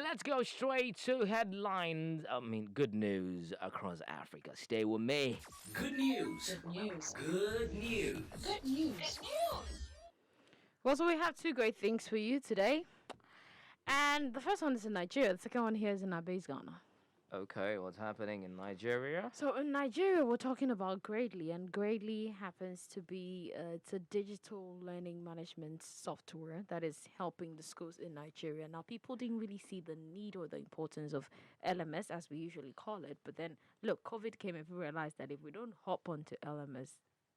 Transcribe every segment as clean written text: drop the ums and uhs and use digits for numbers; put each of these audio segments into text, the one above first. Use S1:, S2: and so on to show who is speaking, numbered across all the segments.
S1: let's go straight to headlines. Good news across Africa. Stay with me.
S2: Good news.
S3: Good news.
S2: Good news.
S3: Good news.
S4: Well, so we have two great things for you today. And the first one is in Nigeria. The second one here is in our base Ghana.
S1: Okay, what's happening in Nigeria?
S4: So in Nigeria, we're talking about Gradely, and Gradely happens to be it's a digital learning management software that is helping the schools in Nigeria. Now, people didn't really see the need or the importance of LMS, as we usually call it. But then, look, COVID came and we realized that if we don't hop onto LMS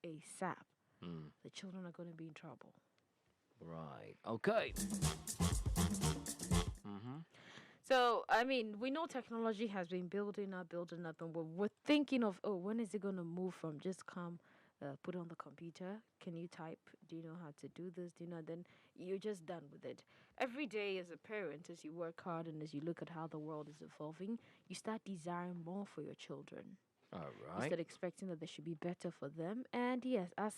S4: ASAP, the children are going to be in trouble.
S1: Right. Okay.
S4: So, we know technology has been building up, and we're thinking of, when is it going to move from just put on the computer? Can you type? Do you know how to do this? Do you know? Then you're just done with it. Every day as a parent, as you work hard and as you look at how the world is evolving, you start desiring more for your children.
S1: All
S4: You
S1: right.
S4: start expecting that there should be better for them. And yes, as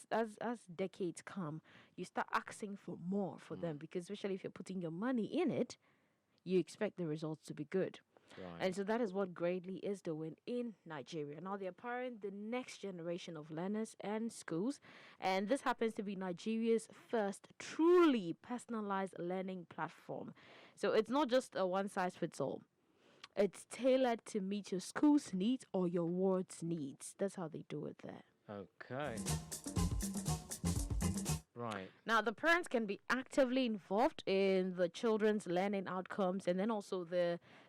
S4: decades come, you start asking for more for them, because especially if you're putting your money in it, you expect the results to be good.
S1: Right.
S4: And so that is what Gradely is doing in Nigeria. Now they're powering the next generation of learners and schools. And this happens to be Nigeria's first truly personalized learning platform. So it's not just a one-size-fits-all. It's tailored to meet your school's needs or your ward's needs. That's how they do it there.
S1: Okay. Right.
S4: Now, the parents can be actively involved in the children's learning outcomes, and then also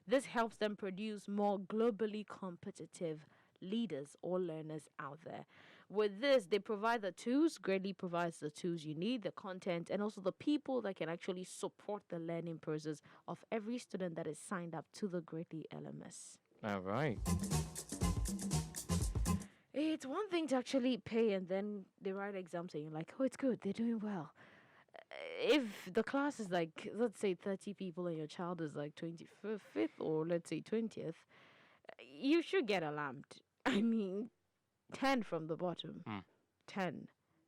S4: this helps them produce more globally competitive leaders or learners out there. With this, they provide the tools. Gradely provides the tools you need, the content, and also the people that can actually support the learning process of every student that is signed up to the Gradely LMS.
S1: All right.
S4: It's one thing to actually pay and then they write exams and you're like, oh, it's good, they're doing well. If the class is like, let's say 30 people and your child is like 25th or let's say 20th, you should get alarmed. 10 from the bottom. 10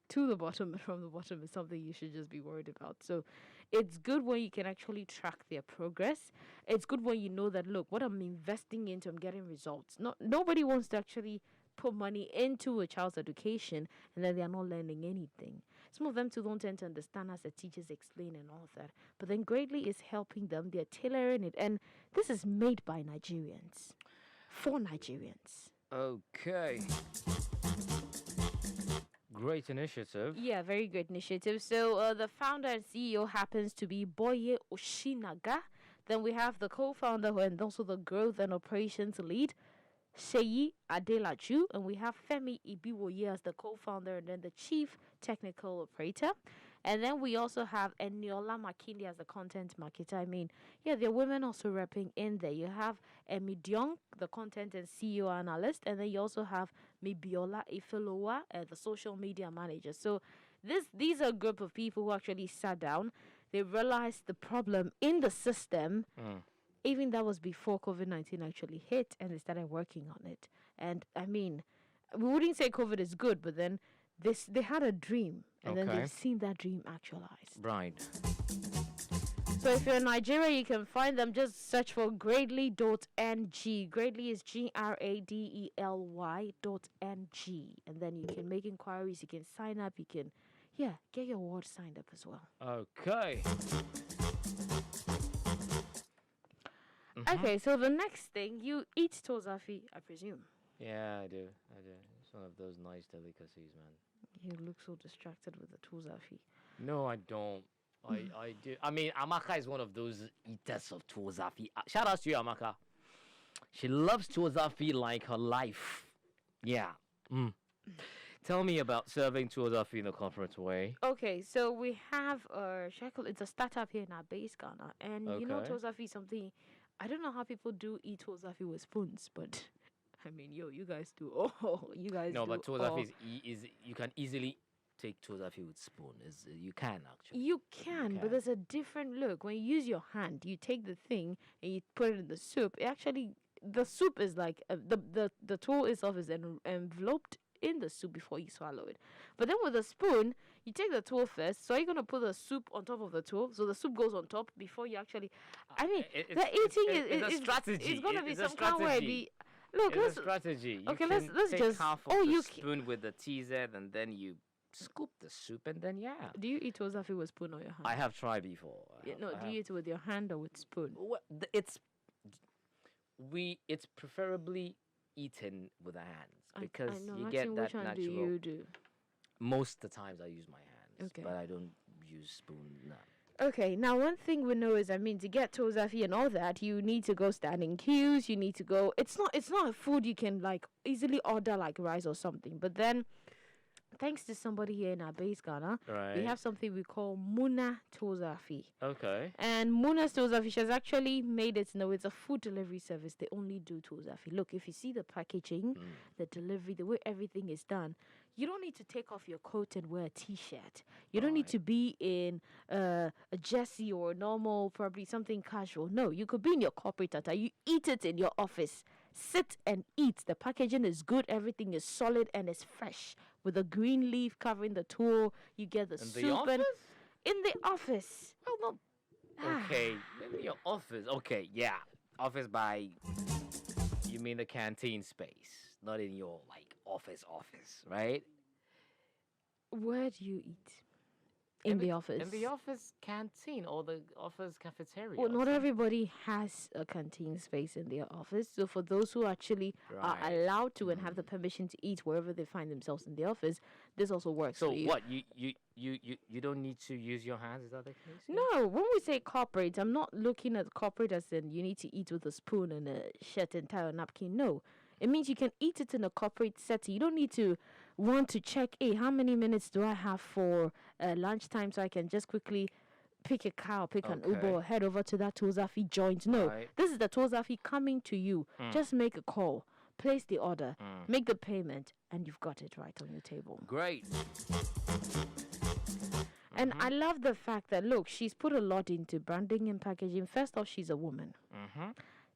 S4: to the bottom and from the bottom is something you should just be worried about. So it's good when you can actually track their progress. It's good when you know that, look, what I'm investing into, I'm getting results. Nobody wants to actually put money into a child's education and then they are not learning anything. Some of them too don't tend to understand as the teachers explain and all that. But then Gradely is helping them. They're tailoring it. And this is made by Nigerians. For Nigerians.
S1: Okay. Great initiative.
S4: Yeah, very great initiative. So the founder and CEO happens to be Boye Oshinaga. Then we have the co-founder and also the growth and operations lead, Seyi Adelaju, and we have Femi Ibiwoye as the co-founder and then the chief technical operator. And then we also have Eniola Makinde as the content marketer. There are women also repping in there. You have Emi Diong, the content and CEO analyst, and then you also have Mibiola Ifelowa, the social media manager. So these are a group of people who actually sat down. They realized the problem in the system. Even that was before COVID-19 actually hit, and they started working on it. And we wouldn't say COVID is good, but then they had a dream, and then they've seen that dream actualized.
S1: Right.
S4: So if you're in Nigeria, you can find them. Just search for gradely.ng. Gradely is GRADELY.ng. And then you can make inquiries, you can sign up, you can, get your ward signed up as well.
S1: Okay.
S4: Okay, so the next thing, you eat Tuo Zaafi, I presume.
S1: Yeah, I do. It's one of those nice delicacies, man.
S4: You look so distracted with the Tuo Zaafi.
S1: No, I don't. I do. Amaka is one of those eaters of Tuo Zaafi. Shout out to you, Amaka. She loves Tuo Zaafi like her life. Yeah. Tell me about serving Tuo Zaafi in a corporate way.
S4: Okay, so we have it's a startup here in our base, Ghana. And you know Tuo Zaafi is something, I don't know how people do eat Tuo Zaafi with spoons, but you guys do. You guys do.
S1: No, but Tuo Zaafi is you can easily take Tuo Zaafi with spoon. You can actually.
S4: You can, but there's a different look. When you use your hand, you take the thing and you put it in the soup. The soup is like the tuo itself is enveloped in the soup before you swallow it. But then with a spoon, you take the tuo first. So you're gonna put the soup on top of the tuo, so the soup goes on top before you actually. I mean, the eating
S1: it's a strategy.
S4: It's gonna be
S1: It's a
S4: some kind of way.
S1: strategy.
S4: Look,
S1: It's a strategy. You
S4: okay,
S1: can
S4: let's
S1: take
S4: just.
S1: half of
S4: Oh,
S1: the
S4: you
S1: spoon with the TZ, and then you scoop the soup, and then
S4: do you eat Tuo Zaafi with spoon or your hand?
S1: I have tried before.
S4: Do you eat it with your hand or with spoon?
S1: It's preferably eaten with the hands because
S4: I know,
S1: you
S4: I'm
S1: get
S4: asking
S1: that
S4: which one
S1: natural.
S4: do you do?
S1: Most of the times I use my hands,
S4: Okay.
S1: but I don't use spoon. No.
S4: Okay, now one thing we know is, I mean, to get Tuo Zaafi and all that, you need to go stand in queues. You need to go. It's not a food you can like easily order like rice or something. But then, thanks to somebody here in our base Ghana,
S1: Right.
S4: we have something we call Muna Tuo Zaafi.
S1: Okay.
S4: And Muna's Tuo Zaafi, she has actually made it. No, it's a food delivery service. They only do Tuo Zaafi. Look, if you see the packaging, the delivery, the way everything is done, you don't need to take off your coat and wear a t-shirt. You don't need to be in a jersey or normal, probably something casual. No, you could be in your corporate attire. You eat it in your office. Sit and eat. The packaging is good. Everything is solid and it's fresh. With a green leaf covering the tool, you get the
S1: In
S4: soup.
S1: the office?
S4: In the office.
S1: Well, no. Okay. In your office. Okay. Yeah. Office by. You mean the canteen space, not in your like office, right?
S4: Where do you eat? In the office.
S1: In the office canteen or the office cafeteria.
S4: Well,
S1: or
S4: not
S1: something.
S4: everybody has a canteen space in their office. So for those who actually are
S1: Right.
S4: allowed to and have the permission to eat wherever they find themselves in the office, this also works
S1: So
S4: for you.
S1: what? You don't need to use your hands? Is that the case?
S4: No, when we say corporate, I'm not looking at corporate as in you need to eat with a spoon and a shirt and tie or napkin. No. It means you can eat it in a corporate setting. You don't need to want to check, hey, how many minutes do I have for lunchtime so I can just quickly pick a car or pick an Uber
S1: Okay.
S4: or head over to that Tuo Zaafi joint. No,
S1: Right.
S4: this is the Tuo Zaafi coming to you. Just make a call, place the order, make the payment, and you've got it right on your table.
S1: Great.
S4: And I love the fact that, look, she's put a lot into branding and packaging. First off, she's a woman.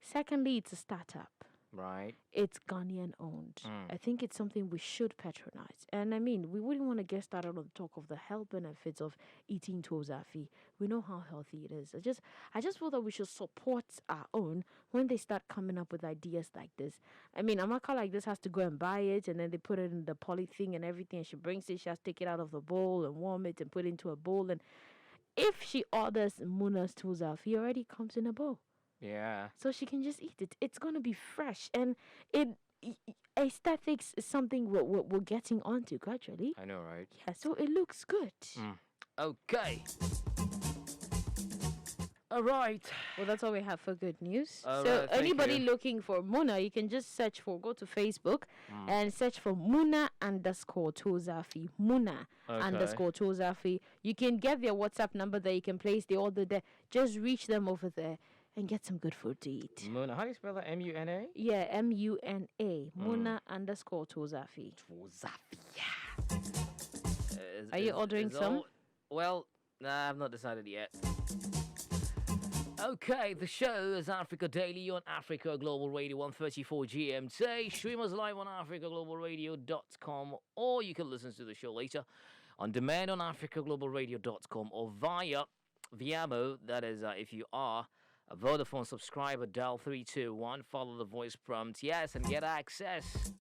S4: Secondly, it's a startup.
S1: Right.
S4: It's Ghanaian owned. I think it's something we should patronize. And I mean, we wouldn't want to get started on the talk of the health benefits of eating Tuo Zaafi. We know how healthy it is. I just feel that we should support our own when they start coming up with ideas like this. I mean, Amaka like this has to go and buy it, and then they put it in the polythene and everything, and she brings it, she has to take it out of the bowl and warm it and put it into a bowl. And if she orders Muna's Tuo Zaafi, it already comes in a bowl.
S1: Yeah.
S4: So she can just eat it. It's going to be fresh. And aesthetics is something we're getting onto gradually.
S1: I know, right?
S4: Yeah, so it looks good.
S1: Okay. All right.
S4: Well, that's all we have for good news.
S1: All
S4: So
S1: right, thank
S4: anybody
S1: you.
S4: looking for Muna, you can just go to Facebook and search for Muna _ Tuo Zaafi. Muna _ Tuo Zaafi. You can get their WhatsApp number there. You can place the order there. Just reach them over there and get some good food to eat.
S1: Muna. How do you spell that? M-U-N-A?
S4: Yeah, Muna. Muna _ Tuo Zaafi.
S1: Tuo Zaafi. Yeah.
S4: Are you ordering some?
S1: Well, nah, I've not decided yet. Okay, the show is Africa Daily on Africa Global Radio 134 GMT. Stream us live on africaglobalradio.com, or you can listen to the show later on demand on africaglobalradio.com or via Viamo. That is, if you are a Vodafone subscriber, dial 321, follow the voice prompt, yes, and get access.